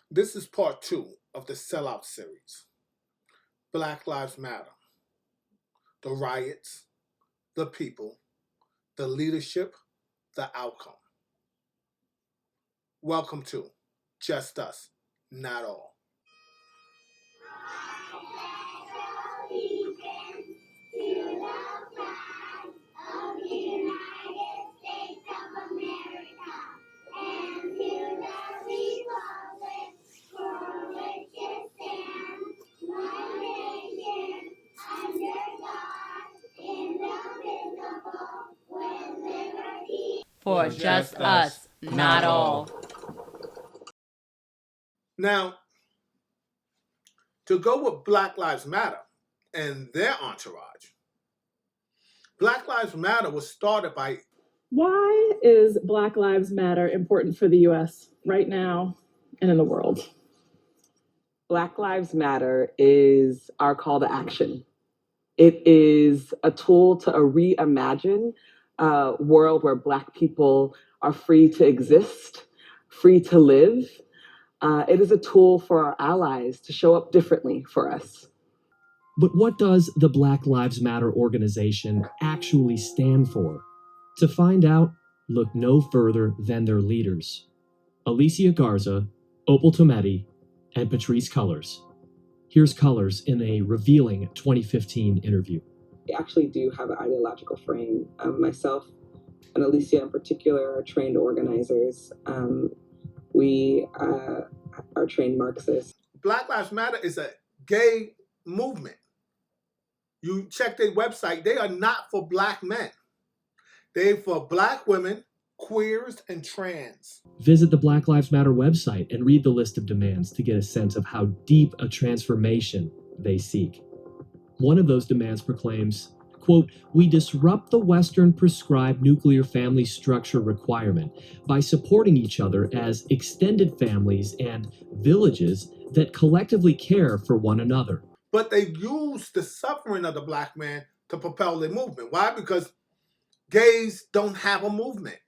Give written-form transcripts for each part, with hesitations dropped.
This is part two of the Sellout series. Black Lives Matter. The riots, the people, the leadership, the outcome. Welcome to Just Us, Not All. For just us, not all. Now, to go with Black Lives Matter and their entourage, Black Lives Matter was started by... Why is Black Lives Matter important for the U.S. right now and in the world? Black Lives Matter is our call to action. It is a tool to reimagine a world where Black people are free to exist, free to live. It is a tool for our allies to show up differently for us. But what does the Black Lives Matter organization actually stand for? To find out, look no further than their leaders, Alicia Garza, Opal Tometi, and Patrisse Cullors. Here's Cullors in a revealing 2015 interview. We actually do have an ideological frame. Myself and Alicia in particular are trained organizers. We are trained Marxists. Black Lives Matter is a gay movement. You check their website, they are not for Black men. They're for Black women, queers, and trans. Visit the Black Lives Matter website and read the list of demands to get a sense of how deep a transformation they seek. One of those demands proclaims, quote, "We disrupt the Western prescribed nuclear family structure requirement by supporting each other as extended families and villages that collectively care for one another." But they use the suffering of the Black man to propel their movement. Why? Because gays don't have a movement.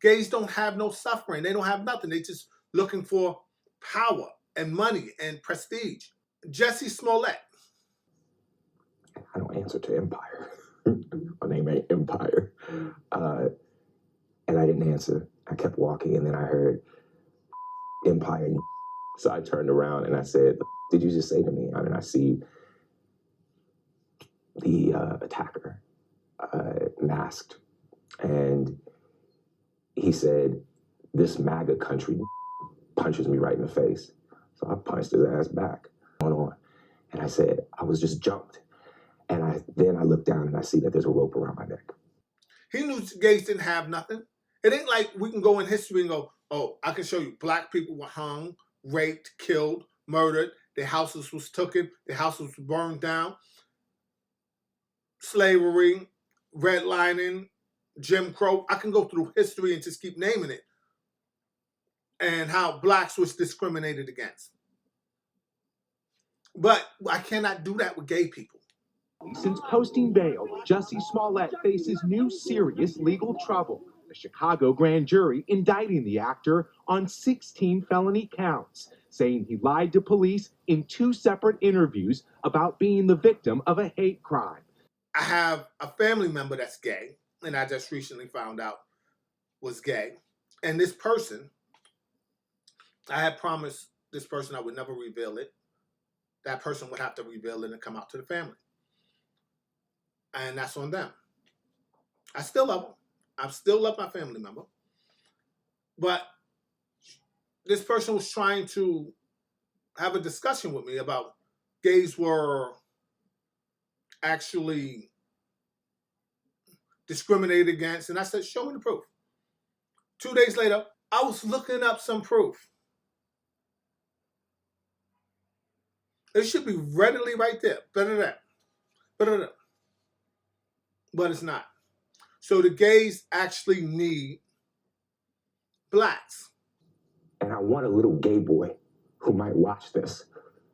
Gays don't have no suffering. They don't have nothing. They're just looking for power and money and prestige. Jesse Smollett. I don't answer to Empire. My name ain't Empire. And I didn't answer. I kept walking, and then I heard Empire. So I turned around and I said, "Did you just say to me?" And I see the attacker masked. And he said, "This MAGA country punches me right in the face." So I punched his ass back. And I said, I was just jumped. And then I look down and I see that there's a rope around my neck. He knew gays didn't have nothing. It ain't like we can go in history and go, oh, I can show you Black people were hung, raped, killed, murdered. Their houses was taken. Their houses was burned down. Slavery, redlining, Jim Crow. I can go through history and just keep naming it. And how Blacks was discriminated against. But I cannot do that with gay people. Since posting bail, Jussie Smollett faces new serious legal trouble. The Chicago grand jury indicting the actor on 16 felony counts, saying he lied to police in 2 separate interviews about being the victim of a hate crime. I have a family member that's gay, and I just recently found out was gay. And this person, I had promised this person I would never reveal it. That person would have to reveal it and come out to the family. And that's on them. I still love them. I still love my family member. But this person was trying to have a discussion with me about gays were actually discriminated against. And I said, show me the proof. 2 days later, I was looking up some proof. It should be readily right there. But it's not. So the gays actually need Blacks. And I want a little gay boy who might watch this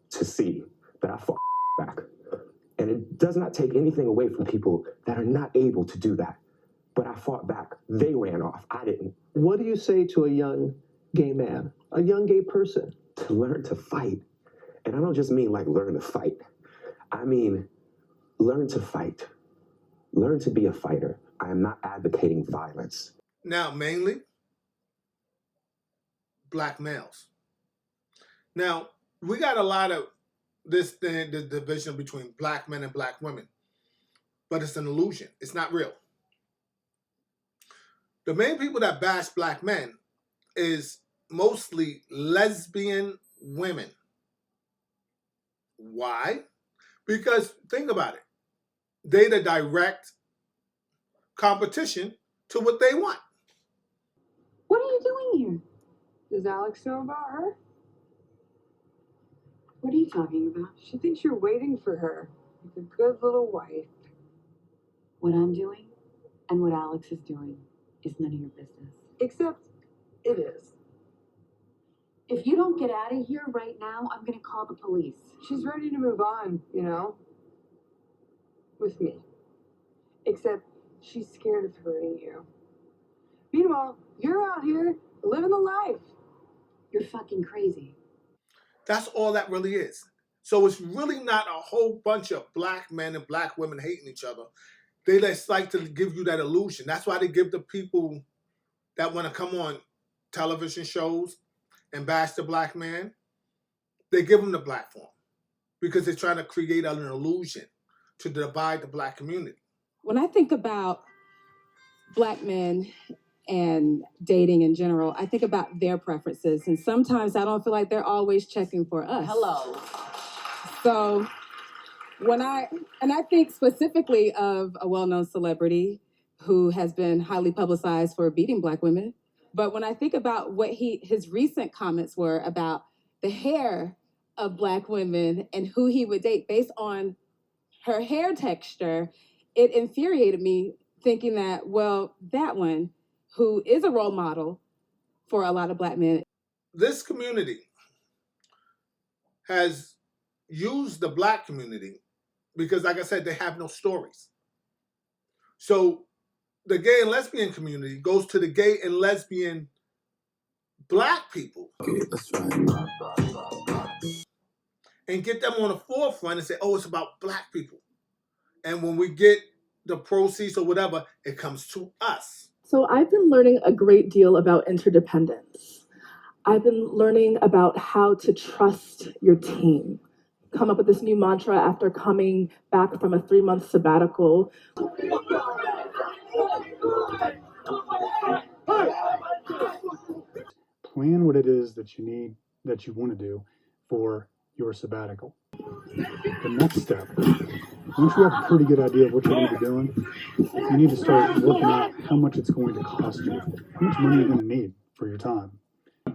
to see that I fought back. And it does not take anything away from people that are not able to do that. But I fought back. They ran off. I didn't. What do you say to a young gay man, a young gay person? to learn to fight. And I don't just mean like learn to fight. I mean, learn to fight. Learn to be a fighter. I am not advocating violence. Now, mainly black males. Now, we got a lot of this thing, the division between black men and black women, but it's an illusion. It's not real. The main people that bash black men is mostly lesbian women. Why? Because think about it. They the direct competition to what they want. What are you doing here? Does Alex know about her? What are you talking about? She thinks you're waiting for her. Like a good little wife. What I'm doing and what Alex is doing is none of your business. Except it is. If you don't get out of here right now, I'm going to call the police. She's ready to move on, you know? With me. Except she's scared of hurting you. Meanwhile, you're out here living the life. You're fucking crazy. That's all that really is. So it's really not a whole bunch of black men and black women hating each other. They just like to give you that illusion. That's why they give the people that want to come on television shows and bash the black man, they give them the platform because they're trying to create an illusion to divide the black community. When I think about black men and dating in general, I think about their preferences. And sometimes I don't feel like they're always checking for us. Hello. So I think specifically of a well-known celebrity who has been highly publicized for beating black women. But when I think about what his recent comments were about the hair of black women and who he would date based on her hair texture, it infuriated me thinking that, well, that one, who is a role model for a lot of black men. This community has used the black community because, like I said, they have no stories. So the gay and lesbian community goes to the gay and lesbian black people and get them on the forefront and say, oh, it's about black people. And when we get the proceeds or whatever, it comes to us. So I've been learning a great deal about interdependence. I've been learning about how to trust your team. Come up with this new mantra after coming back from a 3-month sabbatical. Plan what it is that you need, that you want to do for your sabbatical. The next step, once you have a pretty good idea of what you're going to be doing, you need to start working out how much it's going to cost you, how much money you're going to need for your time.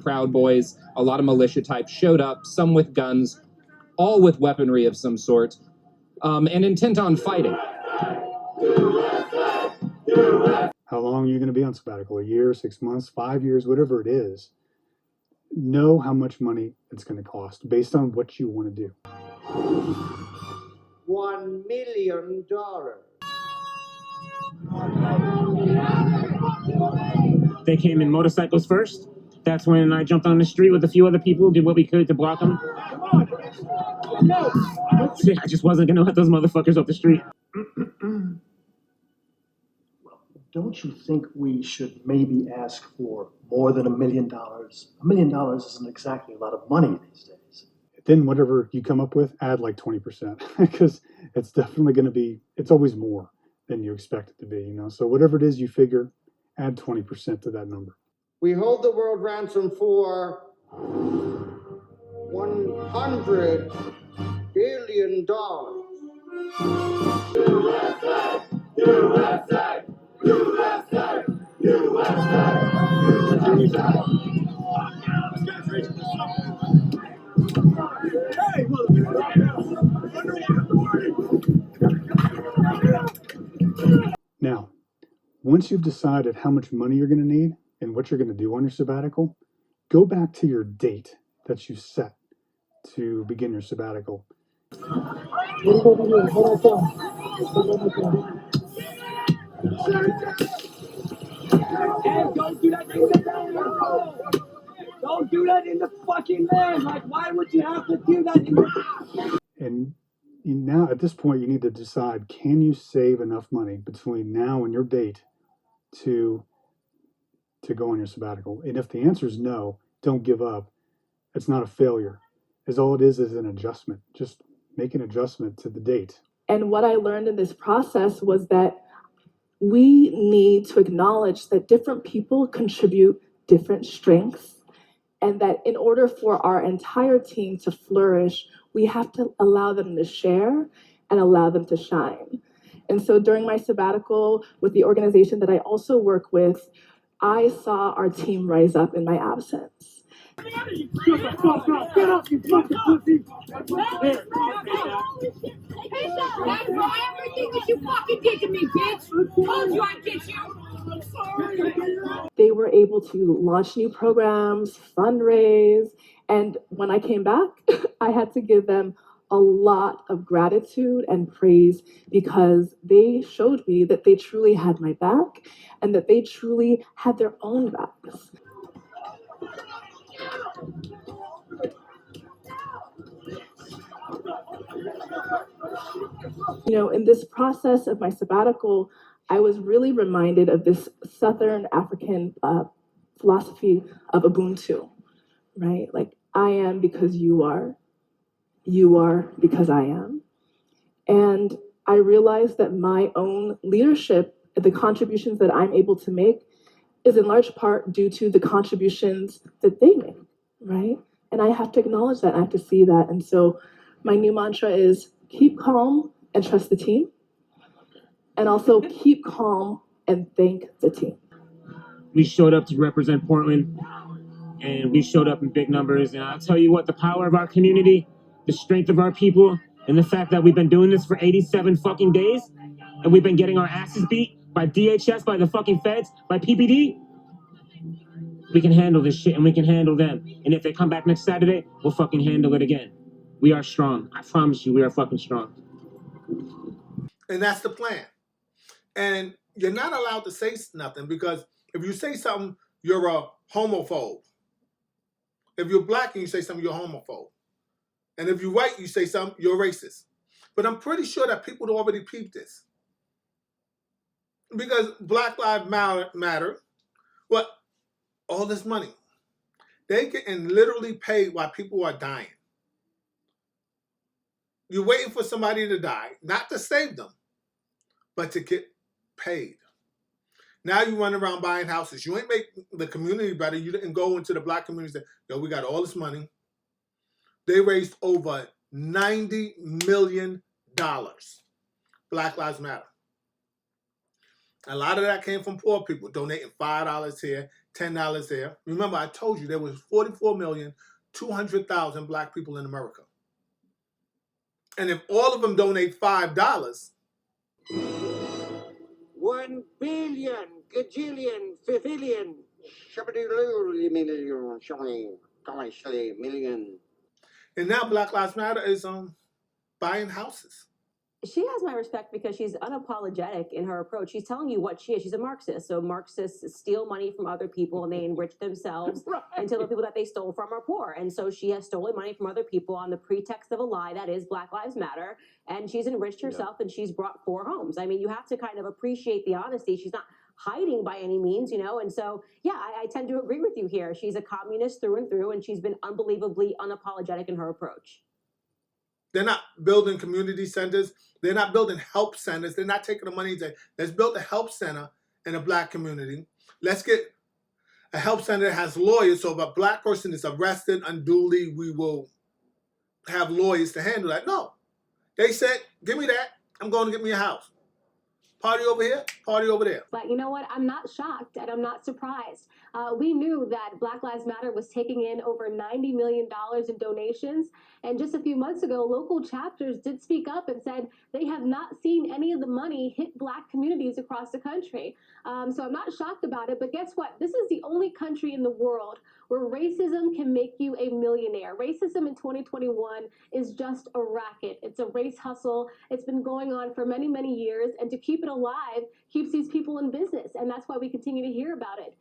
Proud Boys, a lot of militia types showed up, some with guns, all with weaponry of some sort, and intent on fighting. How long are you going to be on sabbatical? A year, 6 months, 5 years, whatever it is. Know how much money it's going to cost based on what you want to do. $1 million. They came in motorcycles first. That's when I jumped on the street with a few other people, did what we could to block them. I just wasn't going to let those motherfuckers off the street. Don't you think we should maybe ask for more than $1 million? $1 million isn't exactly a lot of money these days. Then whatever you come up with, add like 20%, because it's definitely going to be, it's always more than you expect it to be, you know? So whatever it is you figure, add 20% to that number. We hold the world ransom for $100 billion. USA! USA! USA! Now, once you've decided how much money you're going to need and what you're going to do on your sabbatical, go back to your date that you set to begin your sabbatical. Don't do that in the fucking land. Like, why would you have to do that in the house? And now at this point, you need to decide, can you save enough money between now and your date to go on your sabbatical? And if the answer is no, don't give up. It's not a failure. As all it is an adjustment. Just make an adjustment to the date. And what I learned in this process was that we need to acknowledge that different people contribute different strengths, and that in order for our entire team to flourish, we have to allow them to share and allow them to shine. And so during my sabbatical with the organization that I also work with, I saw our team rise up in my absence. Shut the fuck up. Get up, you fucking pussy. Everything that you fucking did to me, bitch. Told you I'd get you. They were able to launch new programs, fundraise, and when I came back, I had to give them a lot of gratitude and praise because they showed me that they truly had my back and that they truly had their own backs. You know, in this process of my sabbatical, I was really reminded of this Southern African philosophy of Ubuntu, right? Like, I am because you are because I am. And I realized that my own leadership, the contributions that I'm able to make, is in large part due to the contributions that they make, right? And I have to acknowledge that, I have to see that. And so my new mantra is keep calm and trust the team. And also keep calm and thank the team. We showed up to represent Portland, and we showed up in big numbers. And I'll tell you what, the power of our community, the strength of our people, and the fact that we've been doing this for 87 fucking days, and we've been getting our asses beat by DHS, by the fucking feds, by PPD, we can handle this shit and we can handle them. And if they come back next Saturday, we'll fucking handle it again. We are strong. I promise you, we are fucking strong. And that's the plan. And you're not allowed to say nothing because if you say something, you're a homophobe. If you're black and you say something, you're a homophobe. And if you're white, you say something, you're racist. But I'm pretty sure that people already peeped this. Because Black Lives Matter, what? All this money. They getting literally paid while people are dying. You're waiting for somebody to die, not to save them, but to get paid. Now you run around buying houses. You ain't make the community better. You didn't go into the black community and say, yo, we got all this money. They raised over $90 million. Black Lives Matter. A lot of that came from poor people donating $5 here, $10 there. Remember, I told you there was 44,200,000 black people in America. And if all of them donate $5, 1 billion, gajillion, fifillion, million. And now Black Lives Matter is buying houses. She has my respect because she's unapologetic in her approach. She's telling you what she is. She's a Marxist. So Marxists steal money from other people and they enrich themselves until the people that they stole from are poor. And so she has stolen money from other people on the pretext of a lie that is Black Lives Matter. And she's enriched herself and she's brought 4 homes. I mean, you have to kind of appreciate the honesty. She's not hiding by any means, you know? And so, yeah, I tend to agree with you here. She's a communist through and through, and she's been unbelievably unapologetic in her approach. They're not building community centers. They're not building help centers. They're not taking the money and saying, let's build a help center in a black community. Let's get a help center that has lawyers. So if a black person is arrested unduly, we will have lawyers to handle that. No. They said, give me that. I'm going to get me a house. Party over here, party over there. But you know what? I'm not shocked and I'm not surprised. We knew that Black Lives Matter was taking in over $90 million in donations. And just a few months ago, local chapters did speak up and said they have not seen any of the money hit black communities across the country. So I'm not shocked about it. But guess what? This is the only country in the world where racism can make you a millionaire. Racism in 2021 is just a racket. It's a race hustle. It's been going on for many, many years. And to keep it alive keeps these people in business, and that's why we continue to hear about it.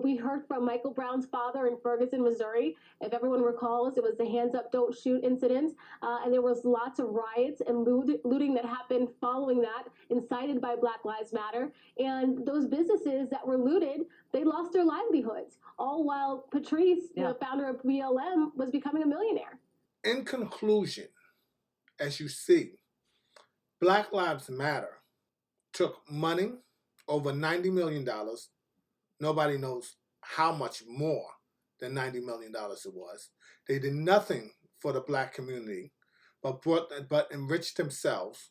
We heard from Michael Brown's father in Ferguson, Missouri. If everyone recalls, it was the hands up, don't shoot incident, and there was lots of riots and looting that happened following that, incited by Black Lives Matter. And those businesses that were looted, they lost their livelihoods, all while Patrice, the founder of BLM, was becoming a millionaire. In conclusion, as you see, Black Lives Matter took money, over $90 million. Nobody knows how much more than $90 million it was. They did nothing for the black community, but enriched themselves,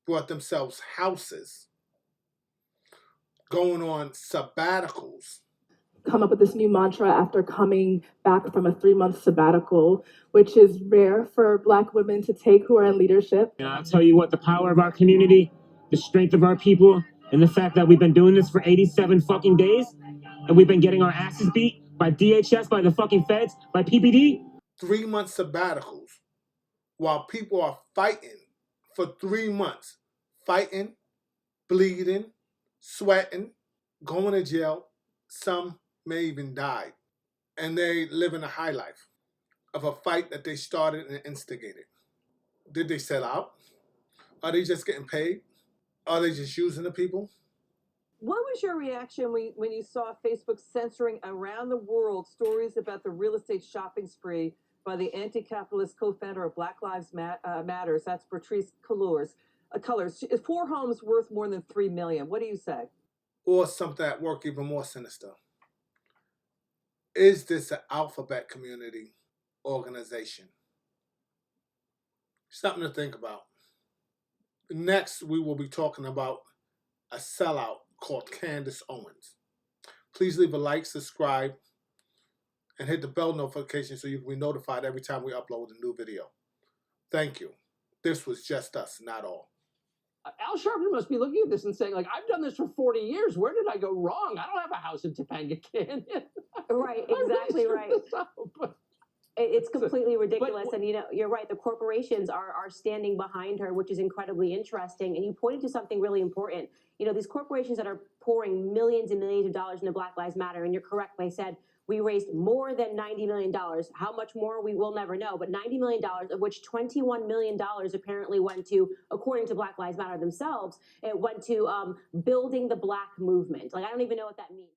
brought themselves houses, going on sabbaticals. Come up with this new mantra after coming back from a 3-month sabbatical, which is rare for Black women to take who are in leadership. And I'll tell you what, the power of our community, the strength of our people, and the fact that we've been doing this for 87 fucking days, and we've been getting our asses beat by DHS, by the fucking feds, by PPD. 3-month sabbaticals, while people are fighting for 3 months, fighting, bleeding, sweating, going to jail. Some may even die. And they live in a high life of a fight that they started and instigated. Did they sell out? Are they just getting paid? Are they just using the people? What was your reaction when you saw Facebook censoring around the world stories about the real estate shopping spree by the anti-capitalist co-founder of Black Lives Matters? That's Patrice Cullors. 4 homes worth more than $3 million. What do you say? Or something at work even more sinister. Is this an alphabet community organization? Something to think about. Next, we will be talking about a sellout called Candace Owens. Please leave a like, subscribe, and hit the bell notification so you can be notified every time we upload a new video. Thank you. This was Just Us, Not All. Al Sharpton must be looking at this and saying, like, I've done this for 40 years. Where did I go wrong? I don't have a house in Topanga Canyon. Right, exactly right. It's completely ridiculous. And, you're right. The corporations are standing behind her, which is incredibly interesting. And you pointed to something really important. These corporations that are pouring millions and millions of dollars into Black Lives Matter, and you're correct, they said we raised more than $90 million. How much more, we will never know. But $90 million, of which $21 million apparently went to, according to Black Lives Matter themselves, it went to building the Black movement. Like, I don't even know what that means.